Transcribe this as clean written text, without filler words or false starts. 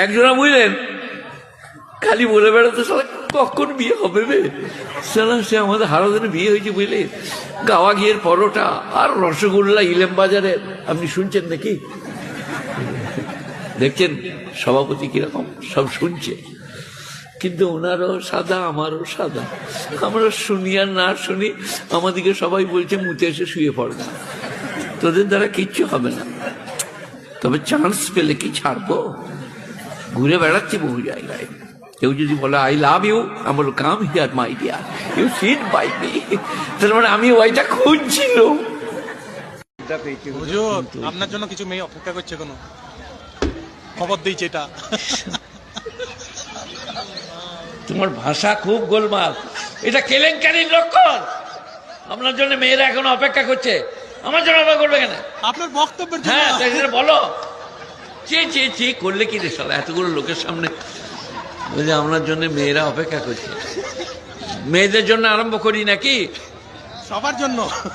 একজনা বুঝলেন খালি বলে বেড়াতে সালা কখন বিয়ে হবে বে, সালা সে আমাদের হারাদিনে বিয়ে হয়েছে বুঝলে, গাওয়া ঘিয়ের পরোটা আর রসগোল্লা ইলেম বাজারের। আপনি শুনছেন নাকি? দেখছেন সভাপতি কিরকম সব শুনছে, কিন্তু ওনারও সাদা আমারও সাদা। আমরা শুনি আর না শুনি আমাদেরকে সবাই বলছে মুতে এসে শুয়ে পড়বে, তোদের দ্বারা কিচ্ছু হবে না। তবে চান্স পেলে কি ছাড়বো, ঘুরে বেড়াচ্ছি বহু জায়গায়। কেউ যদি বলে আই লাভ ইউ, আমি বলবো come here my dear, you sit by me. তার মানে আমি ওইটা খুঁজছিল। হুজুর আপনার জন্য কিছু মেয়ে অপেক্ষা করছে, কোনো খবর দিয়েছে এটা। তোমার ভাষা খুব গোলমাল, এটা কেলেঙ্কারির লক্ষণ। আপনার জন্য মেয়েরা এখন অপেক্ষা করছে, আমার জন্য অপেক্ষা করবে কেন? আপনার বক্তব্যের জন্য। হ্যাঁ তাই সেটা বলো, চেয়ে করলে কি রে শালা, এতগুলো লোকের সামনে বলছে আপনার জন্য মেয়েরা অপেক্ষা করছে। মেয়েদের জন্য আরম্ভ করি নাকি সবার জন্য।